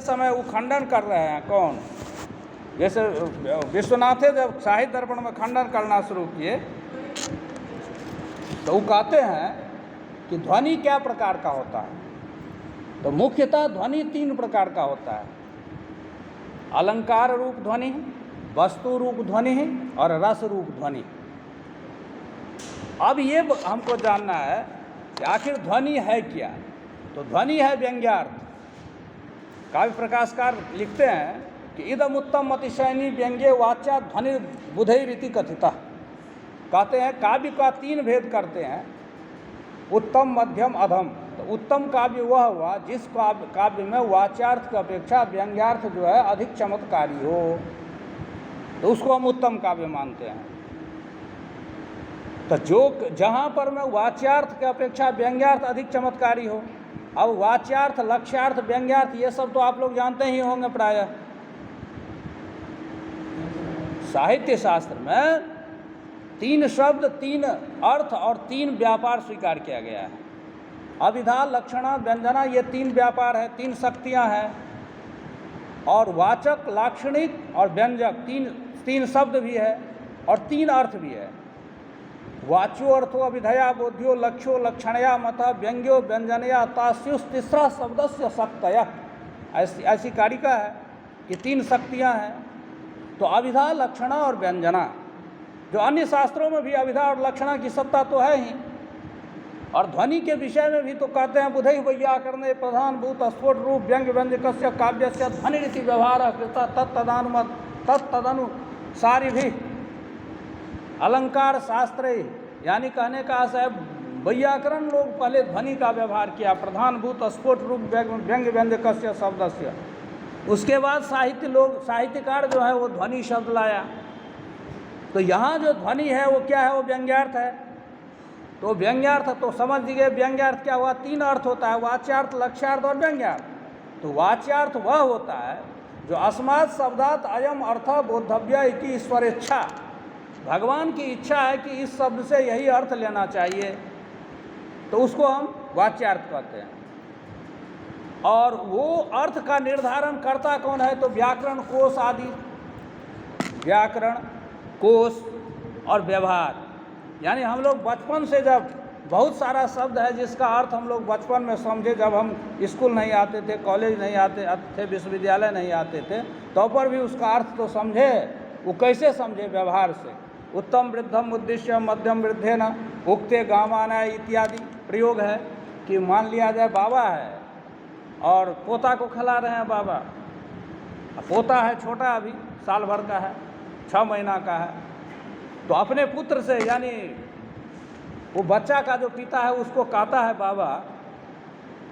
समय वो खंडन कर रहे हैं। कौन? जैसे विश्वनाथे जब साहित्य दर्पण में खंडन करना शुरू किए तो वो कहते हैं कि ध्वनि क्या प्रकार का होता है। तो मुख्यतः ध्वनि 3 प्रकार का होता है, अलंकार रूप ध्वनि, वस्तु रूप ध्वनि और रस रूप ध्वनि। अब ये हमको जानना है कि आखिर ध्वनि है क्या। तो ध्वनि है व्यंग्यार्थ। काव्य प्रकाशकार लिखते हैं कि इदम उत्तम अतिशयनी व्यंग्य वाच्या ध्वनि बुधई रीति कथिता। कहते हैं काव्य का 3 भेद करते हैं, उत्तम, मध्यम, अधम। तो उत्तम काव्य वह हुआ जिस काव्य में वाच्यार्थ की अपेक्षा व्यंग्यार्थ जो है अधिक चमत्कारी हो, तो उसको हम उत्तम काव्य मानते हैं। तो जो जहाँ पर में वाच्यार्थ की अपेक्षा व्यंग्यार्थ अधिक चमत्कारी हो, अब वाच्यार्थ, लक्ष्यार्थ, व्यंग्यार्थ ये सब तो आप लोग जानते ही होंगे प्रायः। साहित्य शास्त्र में 3 शब्द, 3 अर्थ और 3 व्यापार स्वीकार किया गया है। अभिधा, लक्षणा, व्यंजना, ये 3 व्यापार है, 3 शक्तियाँ हैं। और वाचक, लाक्षणिक और व्यंजक 3 शब्द भी है और 3 अर्थ भी है। वाच्यो अर्थो अभिधया बोध्यो लक्ष्यो लक्षणया मतः व्यंग्यो व्यंजनया तास्युस तीसरा शब्दस्य शक्तया। ऐसी कारिका है कि 3 शक्तियाँ हैं। तो अभिधा, लक्षणा और व्यंजना, जो अन्य शास्त्रों में भी अभिधा और लक्षणा की सत्ता तो है ही। और ध्वनि के विषय में भी तो कहते हैं बुधई वैयाकरणे प्रधानभूत स्फोट रूप व्यंग्य व्यंजकस्य काव्यस्य ध्वनि रीति व्यवहार कृता तत्तदनुसारी भी अलंकार शास्त्रे। यानी कहने का आशय वैयाकरण लोग पहले ध्वनि का व्यवहार किया, प्रधानभूत स्फोट रूप व्यंग्य व्यंजकस्य शब्दस्य। उसके बाद साहित्यकार जो है वो ध्वनि शब्द लाया। तो यहाँ जो ध्वनि है वो क्या है? वो व्यंग्यार्थ है। तो व्यंग्यार्थ तो समझ लीजिए, व्यंग्यार्थ क्या हुआ? 3 अर्थ होता है, वाच्यार्थ, लक्ष्यार्थ और व्यंग्यार्थ। तो वाच्यार्थ वह होता है जो अस्मात् शब्दात् अयम अर्थ बोद्धव्य इति ईश्वरेच्छा। भगवान की इच्छा है कि इस शब्द से यही अर्थ लेना चाहिए, तो उसको हम वाच्यार्थ कहते हैं। और वो अर्थ का निर्धारण करता कौन है? तो व्याकरण कोश आदि, व्याकरण कोश और व्यवहार। यानी हम लोग बचपन से जब बहुत सारा शब्द है जिसका अर्थ हम लोग बचपन में समझे, जब हम स्कूल नहीं आते थे, कॉलेज नहीं आते थे, विश्वविद्यालय नहीं आते थे, तो पर भी उसका अर्थ तो समझे। वो कैसे समझे? व्यवहार से। उत्तम वृद्धम उद्देश्य मध्यम वृद्धे न उक्ते गामाना इत्यादि प्रयोग है कि मान लिया जाए बाबा है और पोता को खिला रहे हैं बाबा। पोता है छोटा, अभी साल भर का है, 6 महीना का है, तो अपने पुत्र से यानी वो बच्चा का जो पिता है उसको कहता है बाबा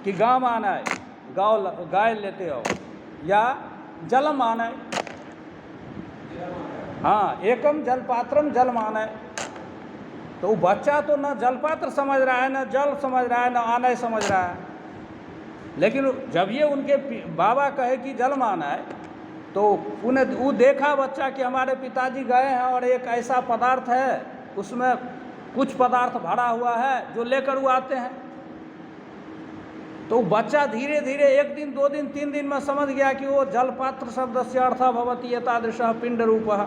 कि गाम आना है, गाय लेते हो, या जलम आना है। हाँ, एकम जलपात्रम जलम आना है। तो वो बच्चा तो न जलपात्र समझ रहा है, न जल समझ रहा है, न आना समझ रहा है। लेकिन जब ये उनके बाबा कहे कि जल माना है, तो उन्हें वो देखा बच्चा कि हमारे पिताजी गए हैं और एक ऐसा पदार्थ है, उसमें कुछ पदार्थ भरा हुआ है जो लेकर वो आते हैं। तो बच्चा धीरे धीरे 1 दिन 2 दिन 3 दिन में समझ गया कि वो जलपात्र शब्द से अर्थ भवती एतादृशः पिंड रूपः।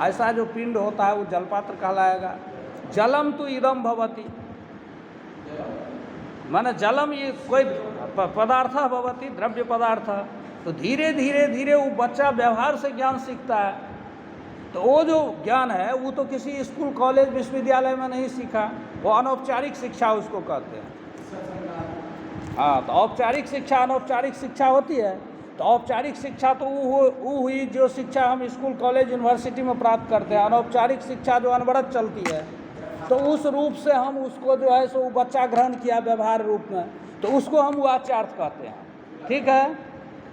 ऐसा जो पिंड होता है वो जलपात्र कहलाएगा। जलम तो इदम भवती, माने जलम ये कोई पदार्थ भवती, द्रव्य पदार्थ। तो धीरे धीरे धीरे वो बच्चा व्यवहार से ज्ञान सीखता है। तो वो जो ज्ञान है वो तो किसी स्कूल, कॉलेज, विश्वविद्यालय में नहीं सीखा, वो अनौपचारिक शिक्षा उसको कहते हैं। हाँ, तो औपचारिक शिक्षा, अनौपचारिक शिक्षा होती है। तो औपचारिक शिक्षा तो वो हुई जो शिक्षा हम स्कूल, कॉलेज, यूनिवर्सिटी में प्राप्त करते हैं। अनौपचारिक शिक्षा जो अनवरत चलती है, तो उस रूप से हम उसको जो है सो बच्चा ग्रहण किया व्यवहार रूप में, तो उसको हम वाच्यार्थ कहते हैं। ठीक है,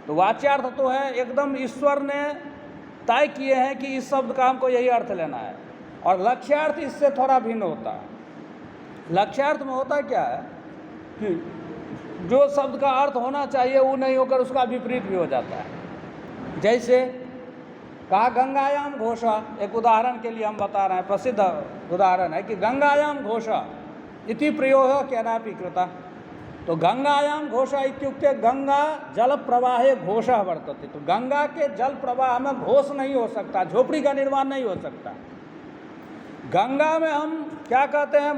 तो वाच्यार्थ तो है एकदम ईश्वर ने तय किए हैं कि इस शब्द का हमको यही अर्थ लेना है। और लक्ष्यार्थ इससे थोड़ा भिन्न होता है। लक्ष्यार्थ में होता क्या है कि जो शब्द का अर्थ होना चाहिए वो नहीं होकर उसका विपरीत भी हो जाता है। जैसे कहा गंगायाम घोषा, एक उदाहरण के लिए हम बता रहे हैं, प्रसिद्ध उदाहरण है कि गंगायाम घोषा इति प्रयोग केनापि कृता। तो गंगायां घोषः इत्युक्ते गंगा जल प्रवाहे घोषः वर्तते। तो गंगा के जल प्रवाह में घोष नहीं हो सकता, झोपड़ी का निर्माण नहीं हो सकता। गंगा में हम क्या कहते हैं,